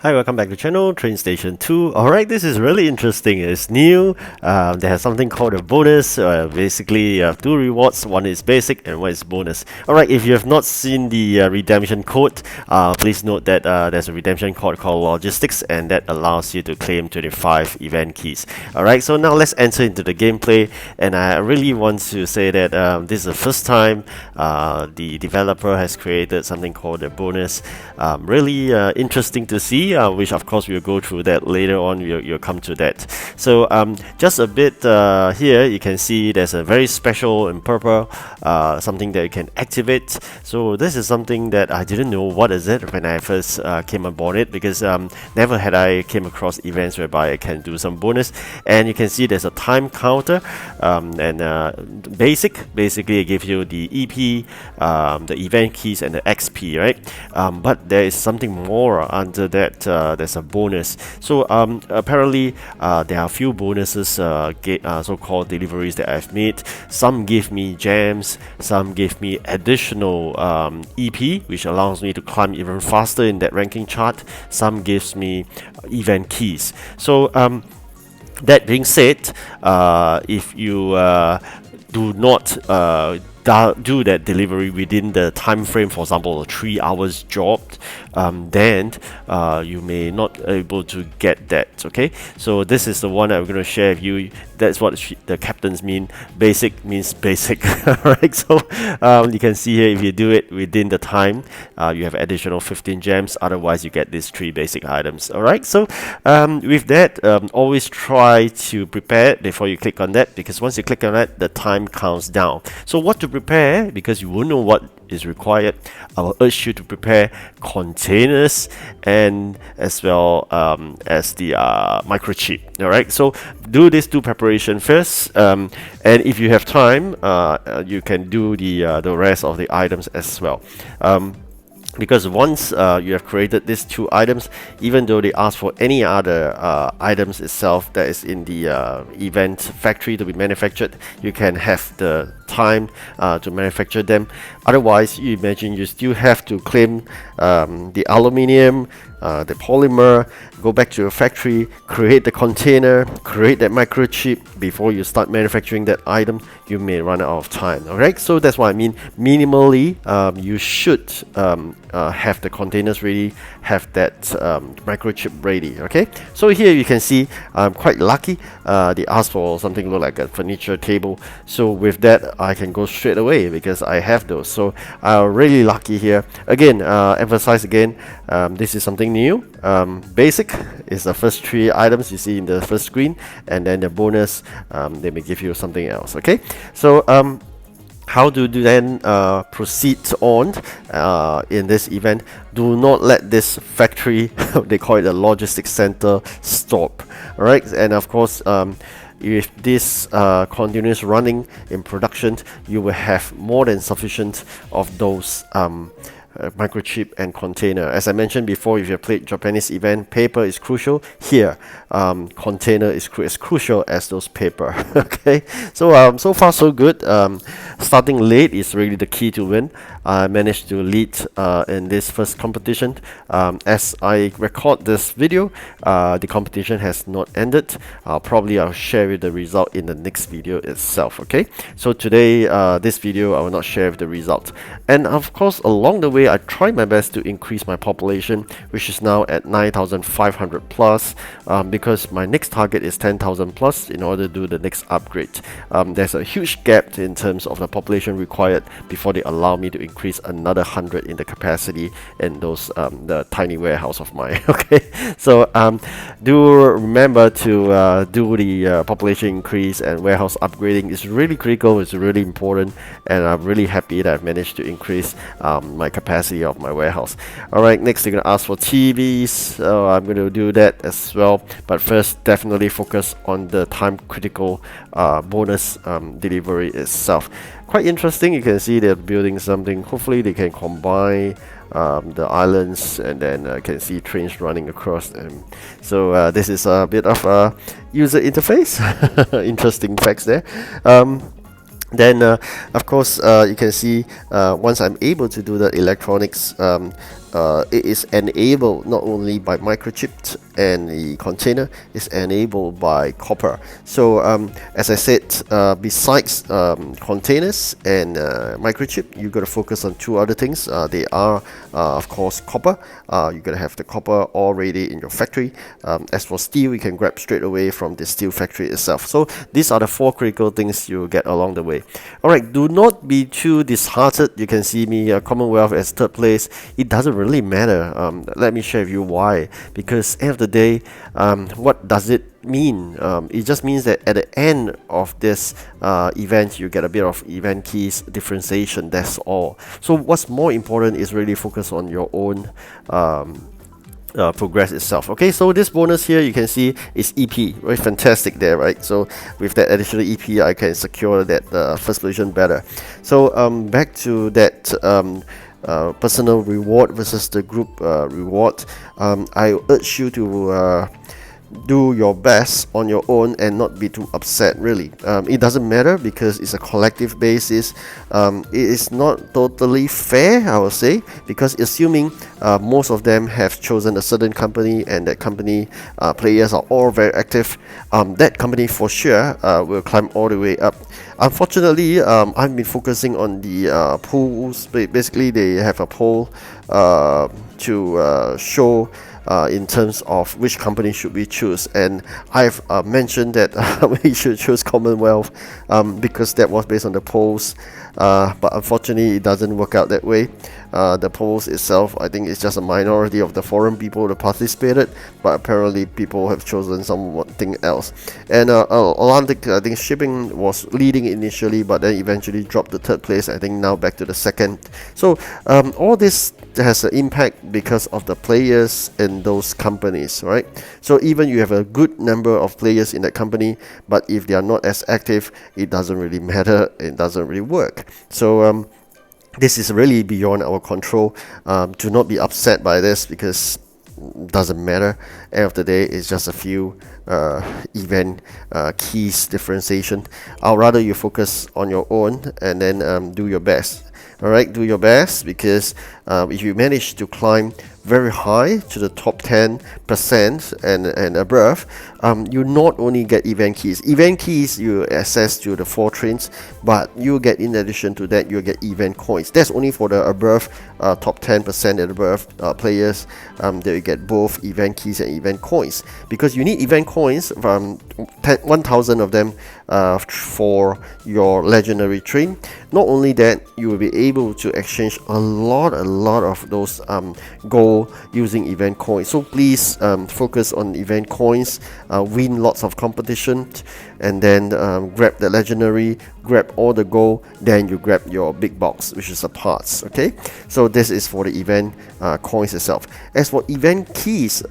Hi, welcome back to the channel, TrainStation 2. Alright, this is really interesting. It's new. They have something called a bonus. Basically, you have two rewards. One is basic and one is bonus. Alright, if you have not seen the redemption code, please note that there's a redemption code called Logistics, and that allows you to claim 25 event keys. Alright, so now let's enter into the gameplay. And I really want to say that this is the first time the developer has created something called a bonus. Really interesting to see. Which of course we'll go through that later on. You'll come to that. So just a bit here, you can see there's a very special in purple, something that you can activate. So this is something that I didn't know what is it when I first came aboard it, because never had I came across events whereby I can do some bonus. And you can see there's a time counter, and basically it gives you the EP, the event keys, and the XP, right? But there is something more under that. There's a bonus. So apparently there are a few bonuses, so-called deliveries that I've made. Some give me gems, some give me additional EP, which allows me to climb even faster in that ranking chart. Some gives me event keys. So that being said, if you do not do that delivery within the time frame, for example, a 3 hours job, then you may not able to get that. Okay, so this is the one I'm going to share with you. That's what the captains mean. Basic means basic. Alright, so you can see here, if you do it within the time, you have additional 15 gems. Otherwise you get these 3 basic items. Alright, so with that, always try to prepare it before you click on that, because once you click on that, the time counts down. So what to prepare, because you won't know what is required, I will urge you to prepare containers and as well as the microchip. Alright, so do this two preparation first, and if you have time, you can do the rest of the items as well. Because once you have created these 2 items, even though they ask for any other items itself that is in the event factory to be manufactured, you can have the time to manufacture them. Otherwise, you imagine you still have to claim the aluminium, the polymer, go back to your factory, create the container, create that microchip before you start manufacturing that item. You may run out of time. Alright, so that's what I mean. Minimally, you should have the containers ready, have that microchip ready. Okay, so here you can see I'm quite lucky. They asked for something look like a furniture table, so with that I can go straight away because I have those. So I'm really lucky here. Again, emphasize again, this is something new. Basic is the first 3 items you see in the first screen, and then the bonus, they may give you something else. Okay, so how to then proceed on in this event? Do not let this factory, they call it a logistics center, stop. Alright, and of course, if this continues running in production, you will have more than sufficient of those microchip and container. As I mentioned before, if you have played Japanese event, paper is crucial. Here, container is as crucial as those paper. Okay, so so far so good. Starting late is really the key to win. I managed to lead in this first competition. As I record this video, the competition has not ended. Probably I'll share with the result in the next video itself. Okay, so today this video I will not share with the result, and of course along the way I try my best to increase my population, which is now at 9,500 plus, because my next target is 10,000 plus in order to do the next upgrade. There's a huge gap in terms of the population required before they allow me to increase another 100 in the capacity in those the tiny warehouse of mine. Okay, so do remember to do the population increase and warehouse upgrading. Is really critical, it's really important, and I'm really happy that I've managed to increase my capacity of my warehouse. Alright, next they're going to ask for TVs, so I'm going to do that as well, but first definitely focus on the time critical bonus delivery itself. Quite interesting. You can see they're building something. Hopefully they can combine the islands, and then can see trains running across them. So this is a bit of a user interface. Interesting facts there. Then of course you can see once I'm able to do the electronics it is enabled not only by microchip and the container, is enabled by copper. So as I said, besides containers and microchip, you got to focus on two other things. They are of course copper. You got to have the copper already in your factory. As for steel, you can grab straight away from the steel factory itself. So these are the four critical things you get along the way. Alright, do not be too disheartened. You can see me Commonwealth as third place. It doesn't really matter. Let me share with you why. Because end of the day, what does it mean? It just means that at the end of this event, you get a bit of event keys differentiation. That's all. So what's more important is really focus on your own progress itself. Okay, so this bonus here you can see is EP, very fantastic there, right? So with that additional EP, I can secure that first position better. So back to that personal reward versus the group reward. I urge you to do your best on your own and not be too upset, really. It doesn't matter because it's a collective basis. It is not totally fair, I would say, because assuming most of them have chosen a certain company and that company players are all very active, that company for sure will climb all the way up. Unfortunately, I've been focusing on the polls. Basically, they have a poll to show in terms of which company should we choose, and I've mentioned that we should choose Commonwealth because that was based on the polls, but unfortunately it doesn't work out that way. The polls itself, I think it's just a minority of the foreign people that participated, but apparently people have chosen something else. And Atlantic, I think shipping was leading initially, but then eventually dropped to third place. I think now back to the second. So all this has an impact because of the players in those companies, right? So even you have a good number of players in that company, but if they are not as active, it doesn't really matter. It doesn't really work. So this is really beyond our control. Do not be upset by this because it doesn't matter. End of the day, it's just a few event keys differentiation. I'd rather you focus on your own and then do your best. Alright, do your best, because if you manage to climb very high to the top 10% and above, you not only get event keys. Event keys you access to the 4 trains, but you get, in addition to that, you get event coins. That's only for the above top 10% and above players that you get both event keys and event coins, because you need event coins from 1,000 of them for your legendary train. Not only that, you will be able to exchange a lot of those gold using event coins. So please focus on event coins, win lots of competition, and then grab the legendary, grab all the gold, then you grab your big box, which is the parts. Okay, so this is for the event coins itself. As for event keys,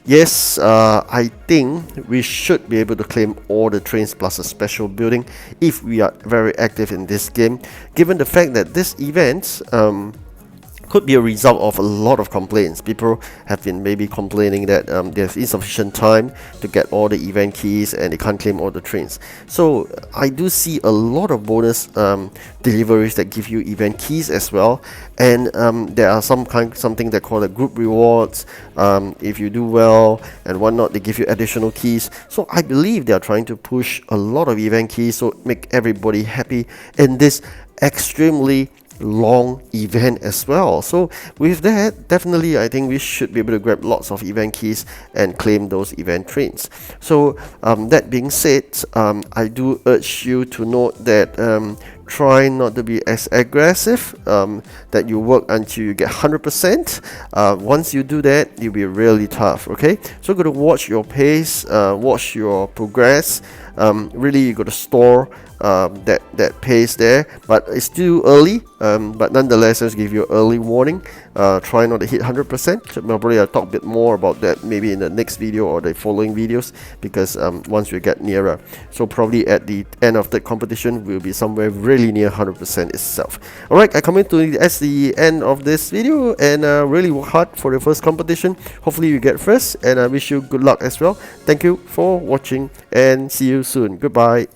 yes, I think we should be able to claim all the trains plus a special building if we are very active in this game, given the fact that this event could be a result of a lot of complaints. People have been maybe complaining that there's insufficient time to get all the event keys and they can't claim all the trains. So I do see a lot of bonus deliveries that give you event keys as well, and there are something they call the group rewards. If you do well and whatnot, they give you additional keys. So I believe they are trying to push a lot of event keys, so make everybody happy in this extremely long event as well. So with that, definitely I think we should be able to grab lots of event keys and claim those event trains. So that being said, I do urge you to note that try not to be as aggressive, that you work until you get 100%. Once you do that, you'll be really tough. Okay, so you got to watch your pace, watch your progress. Really, you got to store that pace there, but it's still early, but nonetheless, let's give you early warning. Try not to hit 100%. Probably I'll talk a bit more about that maybe in the next video or the following videos, because once we get nearer, so probably at the end of the competition we'll be somewhere really near 100% itself. Alright, I come into as the end of this video, and really work hard for the first competition. Hopefully you get first, and I wish you good luck as well. Thank you for watching and see you soon. Goodbye.